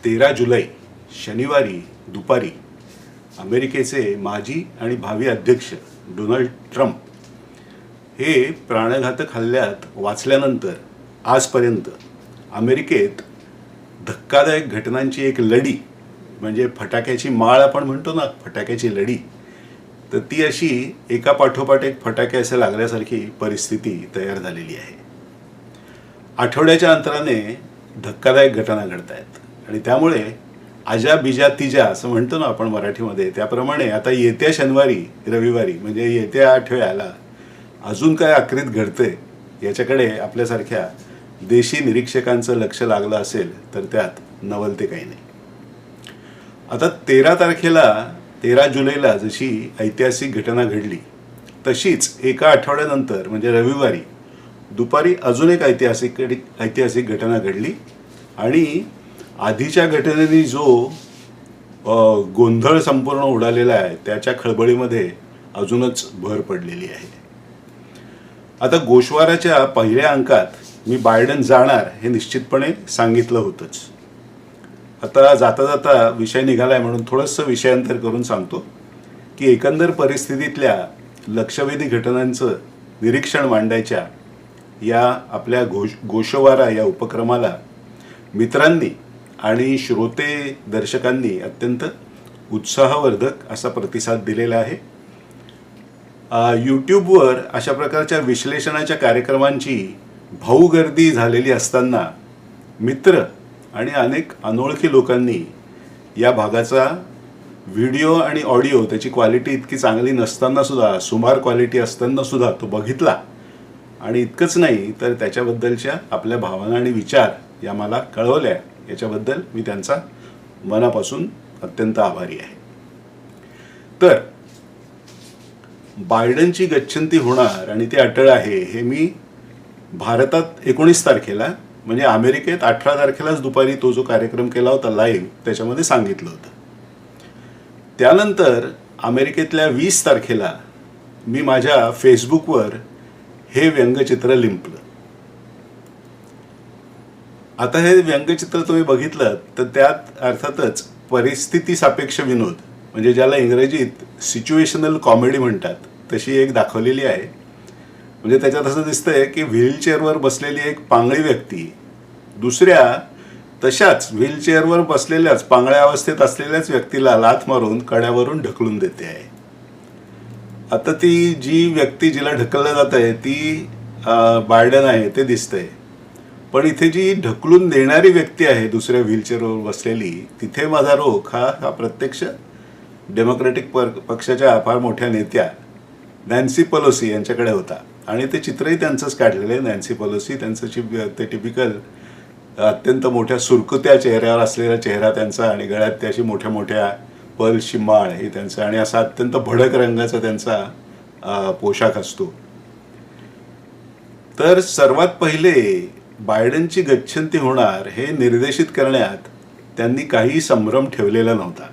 13 जुलै शनिवारी दुपारी अमेरिकेचे माजी आणि भावी अध्यक्ष डोनाल्ड ट्रम्प हे प्राणघातक हल्ल्यात वाचल्यानंतर आजपर्यंत अमेरिकेत धक्कादायक घटनांची एक लढी, म्हणजे फटाक्याची माळ आपण म्हणतो ना, फटाक्याची लढी, तर ती अशी एका पाठोपाठ एक फटाके असे लागल्यासारखी परिस्थिती तयार झालेली आहे. आठवड्याच्या अंतराने धक्कादायक घटना घडत आहेत आणि त्यामुळे आजा बिजा तिजा असं म्हणतो ना आपण मराठीमध्ये, त्याप्रमाणे आता येत्या शनिवारी रविवारी म्हणजे येत्या आठवड्याला अजून काय आक्रीत घडतंय याच्याकडे आपल्यासारख्या देशी निरीक्षकांचं लक्ष लागलं असेल तर त्यात नवलते काही नाही. आता 13 जुलैला जशी ऐतिहासिक घटना घडली तशीच एका आठवड्यानंतर म्हणजे रविवारी दुपारी अजून एक ऐतिहासिक घटना घडली आणि आधीच्या घटनेने जो गोंधळ संपूर्ण उडालेला आहे त्याच्या खळबळीमध्ये अजूनच भर पडलेली आहे. आता गोषवाराच्या पहिल्या अंकात मी बायडन जाणार हे निश्चितपणे सांगितलं होतंच. आता जाता जाता विषय निघालाय म्हणून थोडंसं विषयांतर करून सांगतो की एकंदर परिस्थितीतल्या लक्षवेधी घटनांचं निरीक्षण मांडायच्या या आपल्या गोषवारा या उपक्रमाला मित्रांनी आणि श्रोते दर्शकांनी अत्यंत उत्साहवर्धक असा प्रतिसाद दिलेला आहे. यूट्यूबवर अशा प्रकारच्या विश्लेषणाच्या कार्यक्रमांची भाऊगर्दी झालेली असताना मित्र आणि अनेक अनोळखी लोकांनी या भागाचा व्हिडिओ आणि ऑडिओ त्याची क्वालिटी इतकी चांगली नसताना सुद्धा, सुमार क्वालिटी असताना सुद्धा तो बघितला आणि इतकंच नाही तर त्याच्याबद्दलच्या आपल्या भावना आणि विचार या मला कळवल्या. याच्याबद्दल मी त्यांचा मनापासून अत्यंत आभारी आहे. तर बायडनची गच्छंती होणार आणि ते अटळ आहे हे मी भारतात 19 तारखेला म्हणजे अमेरिकेत 18 तारखेलाच दुपारी तो जो कार्यक्रम केला होता लाईव्ह त्याच्यामध्ये सांगितलं होतं. त्यानंतर अमेरिकेतल्या 20 तारखेला मी माझ्या फेसबुकवर हे व्यंगचित्र लिंपलं. आता हे व्यंगचित्र तुम्ही बघितलं तर त्यात अर्थातच परिस्थिती सापेक्ष विनोद म्हणजे ज्याला इंग्रजीत सिच्युएशनल कॉमेडी म्हणतात तशी एक दाखवलेली आहे. म्हणजे त्याच्यात असं दिसतंय की व्हीलचेअरवर बसलेली एक पांगळी व्यक्ती दुसऱ्या तशाच व्हीलचेअरवर बसलेल्याच पांगळ्या अवस्थेत असलेल्याच व्यक्तीला लाथ मारून कड्यावरून ढकलून देते आहे. आता ती जी व्यक्ती जिला ढकललं जात आहे ती बायडन आहे ते दिसतंय, पण इथे जी ढकलून देणारी व्यक्ती आहे दुसऱ्या व्हीलचेअरवर बसलेली तिथे माझा रोख हा प्रत्यक्ष डेमोक्रॅटिक पक्षाच्या फार मोठ्या नेत्या नॅन्सी पेलोसी यांच्याकडे होता आणि ते चित्रही त्यांचंच काढलेलं आहे. नॅन्सी पेलोसी त्यांचं ते टिपिकल अत्यंत मोठ्या सुरकुत्या चेहऱ्यावर असलेला चेहरा त्यांचा आणि गळ्यात त्याशी मोठ्या मोठ्या पर्लची माळ हे त्यांचं आणि असा अत्यंत भडक रंगाचा त्यांचा पोशाख असतो. तर सर्वात पहिले बायडनची गच्छंती होणार हे निर्देशित करण्यात त्यांनी काही संभ्रम ठेवलेला नव्हता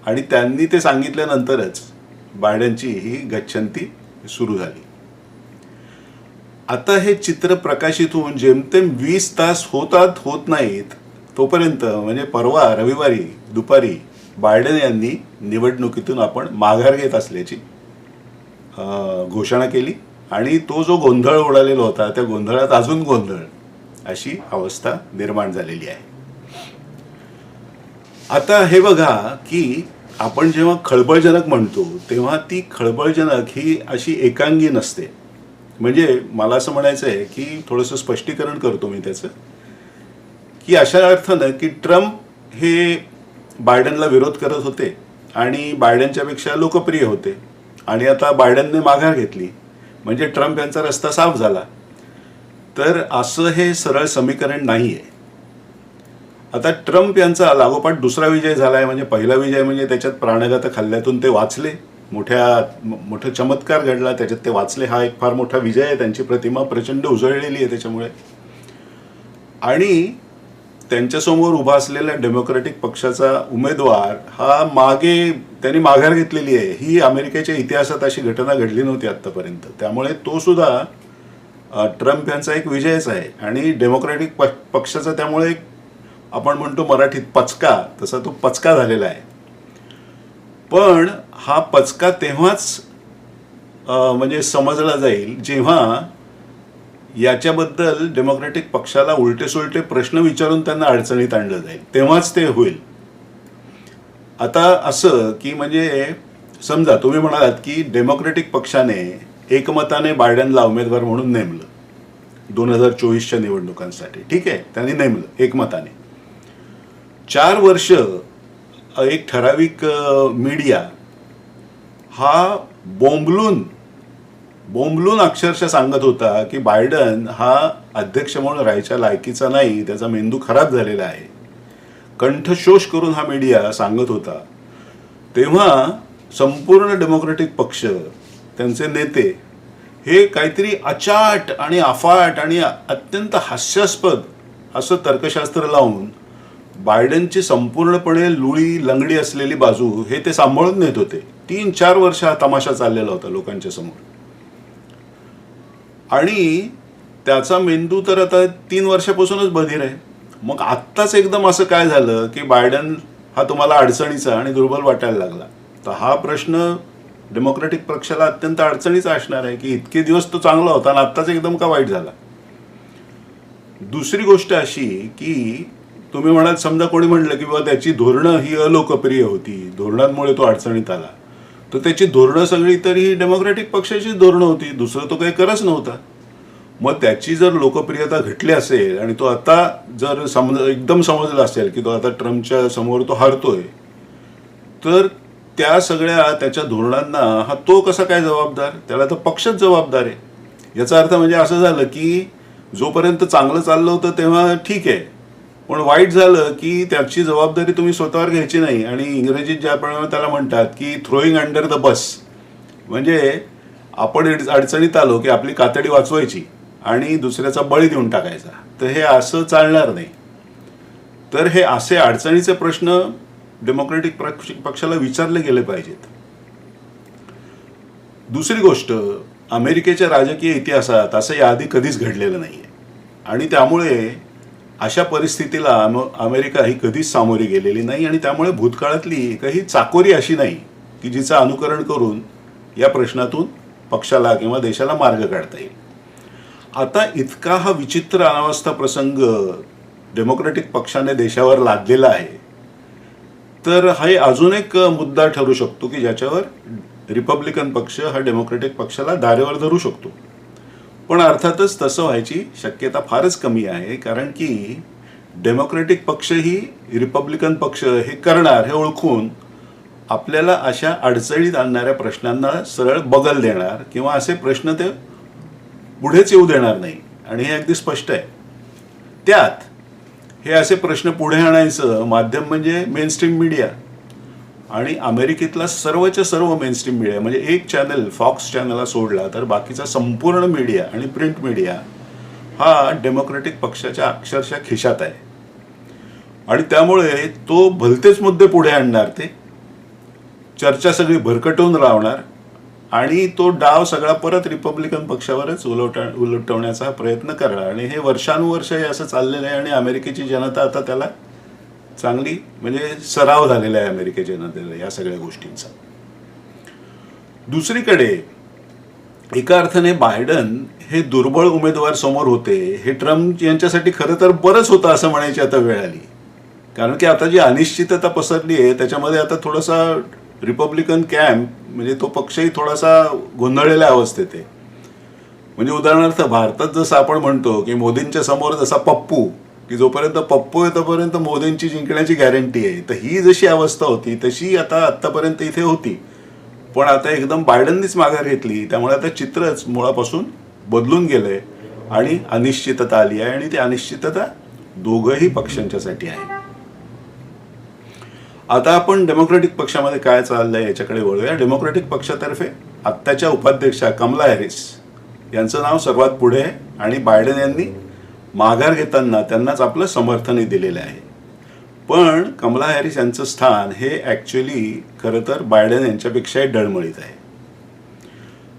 आणि त्यांनी ते सांगितल्यानंतरच बायडनची ही गच्छंती सुरू झाली. आता हे चित्र प्रकाशित होऊन जेमतेम 20 तास होत नाहीत तोपर्यंत म्हणजे परवा रविवारी दुपारी बायडन यांनी निवडणुकीतून आपण माघार घेत असल्याची घोषणा केली आणि तो जो गोंधळ उडालेला होता त्या गोंधळात अजून गोंधळ अशी अवस्था निर्माण झालेली आहे. आता हे बघा की आपण जेव्हा खळबळजनक म्हणतो तेव्हा ती खळबळजनक ही अशी एकांगी नसते. म्हणजे मला असं म्हणायचं आहे की थोडंसं स्पष्टीकरण करतो मी त्याचं की अशा अर्थानं की ट्रम्प हे बायडनला विरोध करत होते आणि बायडनच्यापेक्षा लोकप्रिय होते आणि आता बायडनने माघार घेतली म्हणजे ट्रम्प यांचा रस्ता साफ झाला. तर असं हे सरळ समीकरण नाही आहे. आता ट्रम्प यांचा लागोपाठ दुसरा विजय झाला आहे. म्हणजे पहिला विजय म्हणजे त्याच्यात प्राणघातक हल्ल्यातून ते वाचले, मोठा चमत्कार घडला त्याच्यात ते वाचले, हा एक फार मोठा विजय आहे. त्यांची प्रतिमा प्रचंड उजळलेली आहे त्याच्यामुळे. आणि त्यांच्यासमोर उभा असलेल्या डेमोक्रॅटिक पक्षाचा उमेदवार हा त्यांनी माघार घेतलेली आहे. ही अमेरिकेच्या इतिहासात अशी घटना घडली नव्हती आत्तापर्यंत. त्यामुळे तो सुद्धा ट्रम्प यांचा एक विजयच आहे आणि डेमोक्रॅटिक पक्षाचा त्यामुळे एक आपण म्हणतो मराठीत पचका, तसा तो पचका झालेला आहे. पण हा पचका तेव्हाच म्हणजे समजला जाईल जेव्हा याच्याबद्दल डेमोक्रॅटिक पक्षाला उलटे सुलटे प्रश्न विचारून त्यांना अडचणीत आणलं जाईल, तेव्हाच ते होईल. आता असं की म्हणजे समजा तुम्ही म्हणालात की डेमोक्रॅटिक पक्षाने एकमताने बायडनला उमेदवार म्हणून नेमलं 2024च्या निवडणुकांसाठी. ठीक आहे, त्यांनी नेमलं एकमताने. 4 वर्ष एक ठराविक मीडिया हा बोंबलून अक्षरशः सांगत होता की बायडन हा अध्यक्ष म्हणून राहायच्या लायकीचा नाही, त्याचा मेंदू खराब झालेला आहे. कंठशोष करून हा मीडिया सांगत होता. तेव्हा संपूर्ण डेमोक्रॅटिक पक्ष, त्यांचे नेते हे काहीतरी अचाट आणि अफाट आणि अत्यंत हास्यास्पद असं तर्कशास्त्र लावून बायडनची संपूर्णपणे लुळी लंगडी असलेली बाजू हे ते सांभाळून नेत होते. 3-4 वर्ष हा तमाशा चाललेला होता लोकांच्या समोर. आणि त्याचा मेंदू तर आता 3 वर्षापासूनच बधीर आहे. मग आत्ताच एकदम असं काय झालं की बायडन हा तुम्हाला अडचणीचा आणि दुर्बल वाटायला लागला? तर हा प्रश्न डेमोक्रॅटिक पक्षाला अत्यंत अडचणीचा असणार आहे की इतके दिवस तो चांगला होता आणि आत्ताच एकदम का वाईट झाला. दुसरी गोष्ट अशी की तुम्ही म्हणाल समजा कोणी म्हणलं की बाबा त्याची धोरणं ही अलोकप्रिय होती, धोरणांमुळे तो अडचणीत आला, तर त्याची धोरणं सगळी तर ही डेमोक्रॅटिक पक्षाचीच धोरणं होती, दुसरं तो काही करच नव्हता. मग त्याची जर लोकप्रियता घटली असेल आणि तो आता जर एकदम समजला असेल की तो आता ट्रम्पच्या समोर तो हारतोय, तर त्या सगळ्या त्याच्या धोरणांना हा तो कसा काय जबाबदार? त्याला तर पक्षच जबाबदार आहे. याचा अर्थ म्हणजे असं झालं की जोपर्यंत चांगलं चाललं होतं तेव्हा ठीक आहे, पण वाईट झालं की त्याची जबाबदारी तुम्ही स्वतःवर घ्यायची नाही. आणि इंग्रजीत ज्याप्रमाणे त्याला म्हणतात की थ्रोईंग अंडर द बस, म्हणजे आपण अडचणीत आलो की आपली कातडी वाचवायची आणि दुसऱ्याचा बळी देऊन टाकायचा. तर हे असं चालणार नाही. तर हे असे अडचणीचे प्रश्न डेमोक्रॅटिक पक्षाला विचारले गेले पाहिजेत. दुसरी गोष्ट, अमेरिकेच्या राजकीय इतिहासात असं याआधी कधीच घडलेलं नाही आहे आणि त्यामुळे अशा परिस्थितीला अमेरिका ही कधीच सामोरी गेलेली नाही. आणि त्यामुळे भूतकाळातली काही चाकोरी अशी नाही की जिचं अनुकरण करून या प्रश्नातून पक्षाला किंवा देशाला मार्ग काढता येईल. आता इतका हा विचित्र अनावस्था प्रसंग डेमोक्रॅटिक पक्षाने देशावर लादलेला आहे, तर हा अजून एक मुद्दा ठरू शकतो की ज्याच्यावर रिपब्लिकन पक्ष हा डेमोक्रॅटिक पक्षाला दारेवर धरू शकतो. पण अर्थातच तसं व्हायची शक्यता फारच कमी आहे, कारण की डेमोक्रॅटिक पक्ष ही रिपब्लिकन पक्ष हे करणार हे ओळखून आपल्याला अशा अडचणीत आणणाऱ्या प्रश्नांना सरळ बगल देणार किंवा असे प्रश्न ते पुढेच येऊ देणार नाही. आणि हे अगदी स्पष्ट आहे. त्यात हे असे प्रश्न पुढे आणायचं माध्यम म्हणजे मेनस्ट्रीम मीडिया. आणि अमेरिकेतला सर्वच्या सर्व मेनस्ट्रीम मीडिया म्हणजे एक चॅनल फॉक्स चॅनलला सोडला तर बाकीचा संपूर्ण मीडिया आणि प्रिंट मीडिया हा डेमोक्रॅटिक पक्षाच्या अक्षरशः खिशात आहे. आणि त्यामुळे तो भलतेच मुद्दे पुढे आणणार, ते चर्चा सगळी भरकटवून लावणार आणि तो डाव सगळा परत रिपब्लिकन पक्षावरच उलटवण्याचा प्रयत्न करणार. आणि हे वर्षानुवर्ष हे असं चाललेलं आहे आणि अमेरिकेची जनता आता त्याला चांगली म्हणजे सराव झालेला आहे अमेरिकेच्या जनतेला या सगळ्या गोष्टींचा. दुसरीकडे एका अर्थाने बायडन हे दुर्बळ उमेदवार समोर होते, हे ट्रम्प यांच्यासाठी खरं तर बरंच होतं असं म्हणायची आता वेळ आली. कारण की आता जी अनिश्चितता पसरली आहे त्याच्यामध्ये आता थोडासा रिपब्लिकन कॅम्प म्हणजे तो पक्षही थोडासा गोंधळलेल्या अवस्थेत आहे. म्हणजे उदाहरणार्थ भारतात जसं आपण म्हणतो की मोदींच्या समोर जसा पप्पू, की जोपर्यंत पप्पू आहे तोपर्यंत मोदींची जिंकण्याची गॅरंटी आहे, तर ही जशी अवस्था होती तशी आता आत्तापर्यंत इथे होती. पण आता एकदम बायडननीच माघार घेतली, त्यामुळे आता चित्रच मुळापासून बदलून गेलंय आणि अनिश्चितता आली आहे. आणि ती अनिश्चितता दोघंही पक्षांच्यासाठी आहे. आता आपण डेमोक्रॅटिक पक्षामध्ये काय चाललंय याच्याकडे वळूया. डेमोक्रॅटिक पक्षातर्फे आत्ताच्या उपाध्यक्षा कमला हॅरिस यांचं नाव सर्वात पुढे आहे आणि बायडन यांनी माघार घेताना त्यांनाच आपलं समर्थनही दिलेलं आहे. पण कमला हॅरिस यांचं स्थान हे ॲक्च्युली खरं तर बायडन यांच्यापेक्षाही डळमळीत आहे.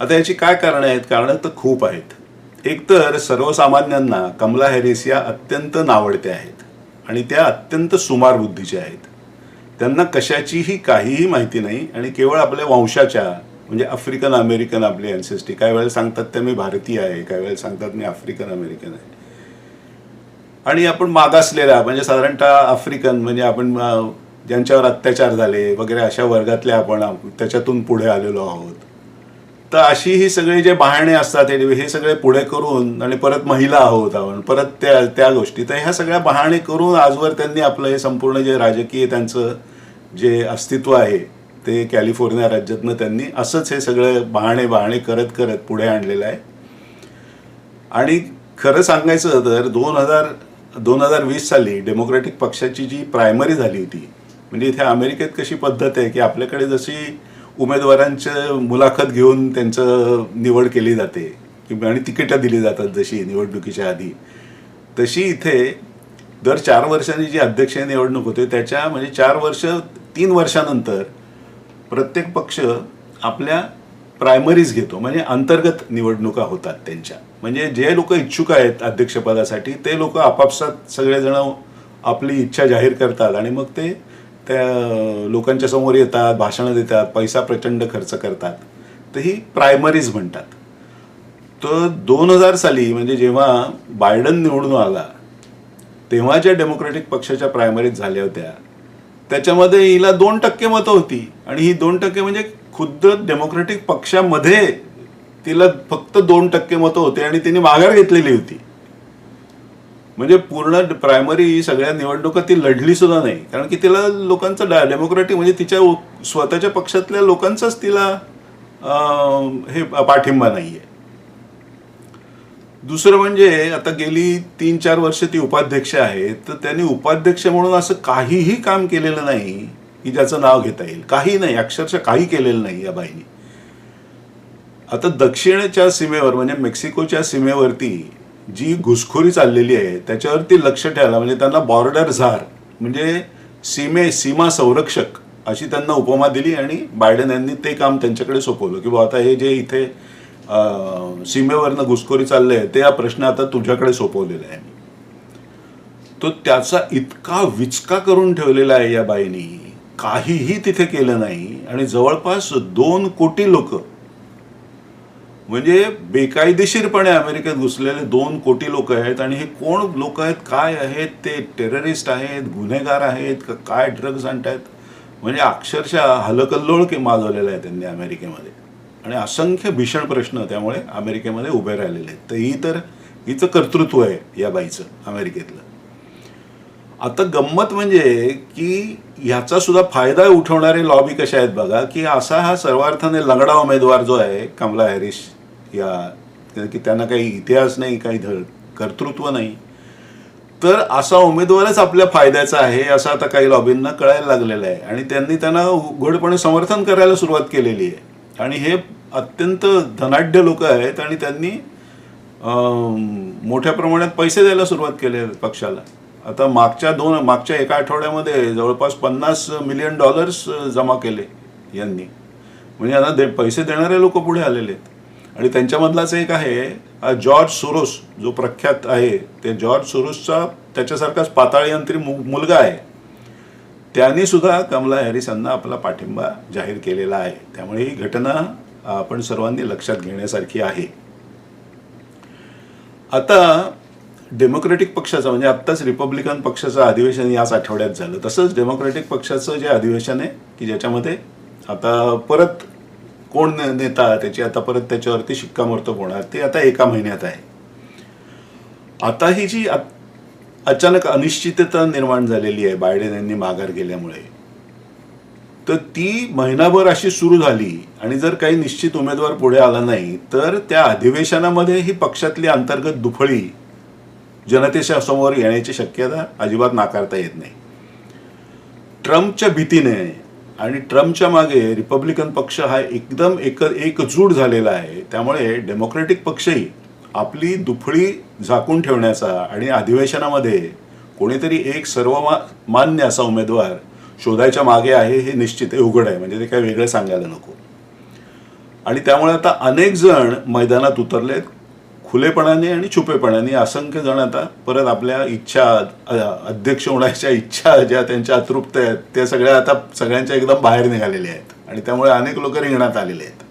आता याची काय कारणं आहेत? कारणं तर खूप आहेत. एकतर सर्वसामान्यांना कमला हॅरिस या अत्यंत नावडत्या आहेत आणि त्या अत्यंत सुमार बुद्धीच्या आहेत. त्यांना कशाचीही काहीही माहिती नाही आणि केवळ आपल्या वंशाच्या म्हणजे आफ्रिकन अमेरिकन आपली अँसेस्ट्री, काही वेळेला सांगतात ते मी भारतीय आहे, काही वेळेला सांगतात मी आफ्रिकन अमेरिकन आहे. आणि आपण मागासलेला म्हणजे साधारणतः आफ्रिकन म्हणजे आपण ज्यांच्यावर अत्याचार झाले वगैरे अशा वर्गातले आपण त्याच्यातून पुढे आलेलो आहोत. तर अशी ही सगळे जे बहाणे असतात हे सगळे पुढे करून आणि परत महिला आहोत आपण परत त्या गोष्टी, तर ह्या सगळ्या बहाणे करून आजवर त्यांनी आपलं हे संपूर्ण जे राजकीय त्यांचं जे अस्तित्व आहे ते कॅलिफोर्निया राज्यातनं त्यांनी असंच हे सगळं बहाणे करत करत पुढे आणलेलं आहे. आणि खरं सांगायचं तर 2020 साली डेमोक्रॅटिक पक्षाची जी प्रायमरी झाली होती, म्हणजे इथे अमेरिकेत कशी पद्धत आहे की आपल्याकडे जशी उमेदवारांचं मुलाखत घेऊन त्यांचं निवड केली जाते आणि तिकीटं दिली जातात जशी निवडणुकीच्या आधी, तशी इथे दर 4 वर्षांनी जी अध्यक्षीय निवडणूक होते त्याच्या म्हणजे 3 वर्षानंतर प्रत्येक पक्ष आपल्या प्रायमरीज घेतो, म्हणजे अंतर्गत निवडणुका होतात त्यांच्या. म्हणजे जे लोक इच्छुक आहेत अध्यक्षपदासाठी ते लोक आपापसात सगळेजण आपली इच्छा जाहीर करतात आणि मग ते त्या लोकांच्या समोर येतात, भाषणं देतात, पैसा प्रचंड खर्च करतात. तर ही प्रायमरीज म्हणतात. तर 2000 साली म्हणजे जेव्हा बायडन निवडून आला तेव्हा ज्या डेमोक्रॅटिक पक्षाच्या प्रायमरीज झाल्या होत्या त्याच्यामध्ये हिला 2% मतं होती आणि ही 2% म्हणजे खुद्द डेमोक्रॅटिक पक्षामध्ये तिला फक्त 2% मतं होते आणि तिने माघार घेतलेली होती. म्हणजे पूर्ण प्रायमरी सगळ्या निवडणुका ती लढली सुद्धा नाही, कारण की तिला लोकांचा डेमोक्रॅटिक म्हणजे तिच्या स्वतःच्या पक्षातल्या लोकांचाच तिला हे पाठिंबा नाहीये. दुसरं म्हणजे आता गेली 3-4 वर्ष ती उपाध्यक्ष आहे, तर त्यांनी उपाध्यक्ष म्हणून असं काहीही काम केलेलं नाही की ज्याचं नाव घेता येईल. काही नाही, अक्षरशः काही केलेलं नाही या बाईनी. आता दक्षिणेच्या सीमेवर म्हणजे मेक्सिकोच्या सीमेवरती जी घुसखोरी चाललेली आहे त्याच्यावरती लक्ष ठेवायला म्हणजे त्यांना बॉर्डर झार म्हणजे सीमा संरक्षक अशी त्यांना उपमा दिली आणि बायडन यांनी ते काम त्यांच्याकडे सोपवलं की आता हे जे इथे सीमेवरनं घुसखोरी चाललंय ते हा प्रश्न आता तुझ्याकडे सोपवलेला आहे. तो त्याचा इतका विचका करून ठेवलेला आहे या बाईनी, काहीही तिथे केलं नाही. आणि जवळपास 2 कोटी लोक म्हणजे बेकायदेशीरपणे अमेरिकेत घुसलेले 2 कोटी लोक आहेत. आणि हे कोण लोक आहेत, काय आहेत, ते टेररिस्ट आहेत, गुन्हेगार आहेत का काय, ड्रग्ज आणतायत, म्हणजे अक्षरशः हलकल्लोळ माजवलेला आहे त्यांनी अमेरिकेमध्ये. आणि असंख्य भीषण प्रश्न त्यामुळे अमेरिकेमध्ये उभे राहिलेले आहेत. तर हिचं कर्तृत्व आहे या बाईचं अमेरिकेतलं. आता गंमत म्हणजे की ह्याचा सुद्धा फायदा उठवणारे लॉबी कशा आहेत बघा, की असा हा सर्वार्थाने लंगडा उमेदवार जो आहे कमला हॅरिस, या की त्यांना काही इतिहास नाही, काही कर्तृत्व नाही, तर असा उमेदवारच आपल्या फायद्याचा आहे असं आता काही लॉबींना कळायला लागलेलं आहे. आणि त्यांनी त्यांना उघडपणे समर्थन करायला सुरुवात केलेली आहे. आणि हे अत्यंत धनाढ्य लोक आहेत आणि त्यांनी मोठ्या प्रमाणात पैसे द्यायला सुरुवात केले पक्षाला. आता मागच्या एका आठवड्यामध्ये जवळपास $50 मिलियन जमा केले यांनी. म्हणजे यांना पैसे देणारे लोक पुढे आलेले आहेत. आणि त्यांच्यामधलाच एक आहे जॉर्ज सोरोस, जो प्रख्यात आहे. ते जॉर्ज सोरोसचा त्याच्यासारखाच पाताळयंत्री मुलगा आहे. त्यांनी सुद्धा कमला हॅरिस यांना आपला पाठिंबा जाहीर केलेला आहे. त्यामुळे ही घटना आपण सर्वांनी लक्षात घेण्यासारखी आहे. आता डेमोक्रॅटिक पक्षाचं म्हणजे आत्ताच रिपब्लिकन पक्षाचं अधिवेशन याच आठवड्यात झालं, तसंच डेमोक्रॅटिक पक्षाचं जे अधिवेशन आहे की ज्याच्यामध्ये आता परत कोण नेता त्याची आता परत त्याच्यावरती शिक्कामोर्तब होणार, ते आता 1 महिन्यात आहे. आता ही जी अचानक अनिश्चितता निर्माण झालेली आहे बायडेन यांनी माघार गेल्यामुळे, तर ती महिनाभर अशी सुरू झाली. आणि जर काही निश्चित उमेदवार पुढे आला नाही तर त्या अधिवेशनामध्ये ही पक्षातली अंतर्गत दुफळी जनतेच्या समोर येण्याची शक्यता अजिबात नाकारता येत नाही. ट्रम्पच्या भीतीने आणि ट्रम्पच्या मागे रिपब्लिकन पक्ष हा एकदम एकजूट झालेला आहे. त्यामुळे डेमोक्रॅटिक पक्षही आपली दुफळी झाकून ठेवण्याचा आणि अधिवेशनामध्ये कोणीतरी एक सर्वमान्य असा उमेदवार शोधायच्या मागे आहे हे निश्चित आहे, उघड आहे. म्हणजे ते काय वेगळं सांगायला नको. आणि त्यामुळे आता अनेक जण मैदानात उतरलेत. खुलेपणाने आणि छुपेपणाने असंख्य जण आता परत आपल्या इच्छा, अध्यक्ष होण्याच्या इच्छा ज्या त्यांच्या अतृप्त आहेत त्या सगळ्या आता सगळ्यांच्या एकदम बाहेर निघालेल्या आहेत आणि त्यामुळे अनेक लोक रिंगणात आलेले आहेत.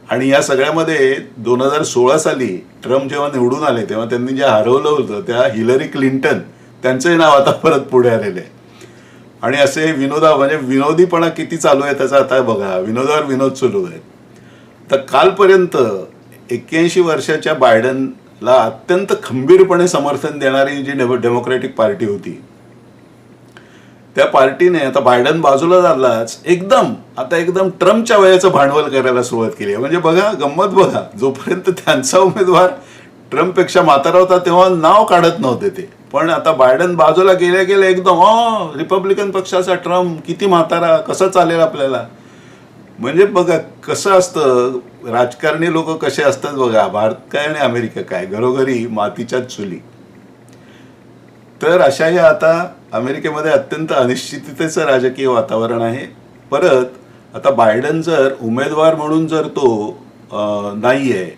आणि या सगळ्यामध्ये 2016 साली ट्रम्प जेव्हा निवडून आले तेव्हा त्यांनी जे हरवलं होतं त्या हिलरी क्लिंटन त्यांचंही नाव आता परत पुढे आलेलं आहे. आणि असे म्हणजे विनोदीपणा किती चालू आहे त्याचा आता बघा, विनोदावर विनोद चालू आहेत. तर कालपर्यंत 81 वर्षाच्या बायडनला अत्यंत खंबीरपणे समर्थन देणारी जी डेमोक्रॅटिक पार्टी होती त्या पार्टीने आता बायडन बाजूला झालाच एकदम ट्रम्पच्या वयाचं भांडवल करायला सुरुवात केली आहे. म्हणजे बघा गंमत बघा, जोपर्यंत त्यांचा उमेदवार ट्रम्पपेक्षा म्हातारा होता तेव्हा नाव काढत नव्हते ते, पण आता बायडन बाजूला गेल्या एकदम रिपब्लिकन पक्षाचा ट्रम्प किती म्हातारा, कसं चालेल आपल्याला. म्हणजे बघा कसं असतं, राजकारणी लोक कसे असतात बघा, भारत काय आणि अमेरिका काय, घरोघरी मातीच्याच चुली. तर अशा या आता अमेरिकेमध्ये अत्यंत अनिश्चिततेचं राजकीय वातावरण आहे. परत आता बायडन जर उमेदवार म्हणून जर तो नाही आहे,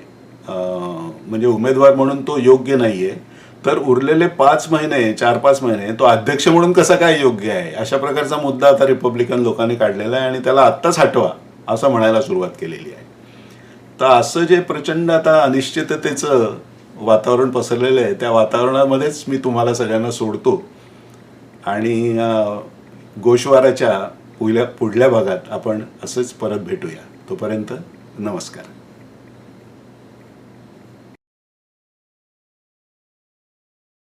म्हणजे उमेदवार म्हणून तो योग्य नाही आहे, तर उरलेले 4-5 महिने तो अध्यक्ष म्हणून कसा काय योग्य आहे, अशा प्रकारचा मुद्दा आता रिपब्लिकन लोकांनी काढलेला आहे आणि त्याला आत्ताच हटवा असं म्हणायला सुरुवात केलेली आहे. तर असं जे प्रचंड आता अनिश्चिततेचं वातावरण पसरलेलं आहे त्या वातावरणामध्येच मी तुम्हाला सगळ्यांना सोडतो आणि गोषवाराच्या पुढल्या भागात आपण असंच परत भेटूया. तोपर्यंत नमस्कार.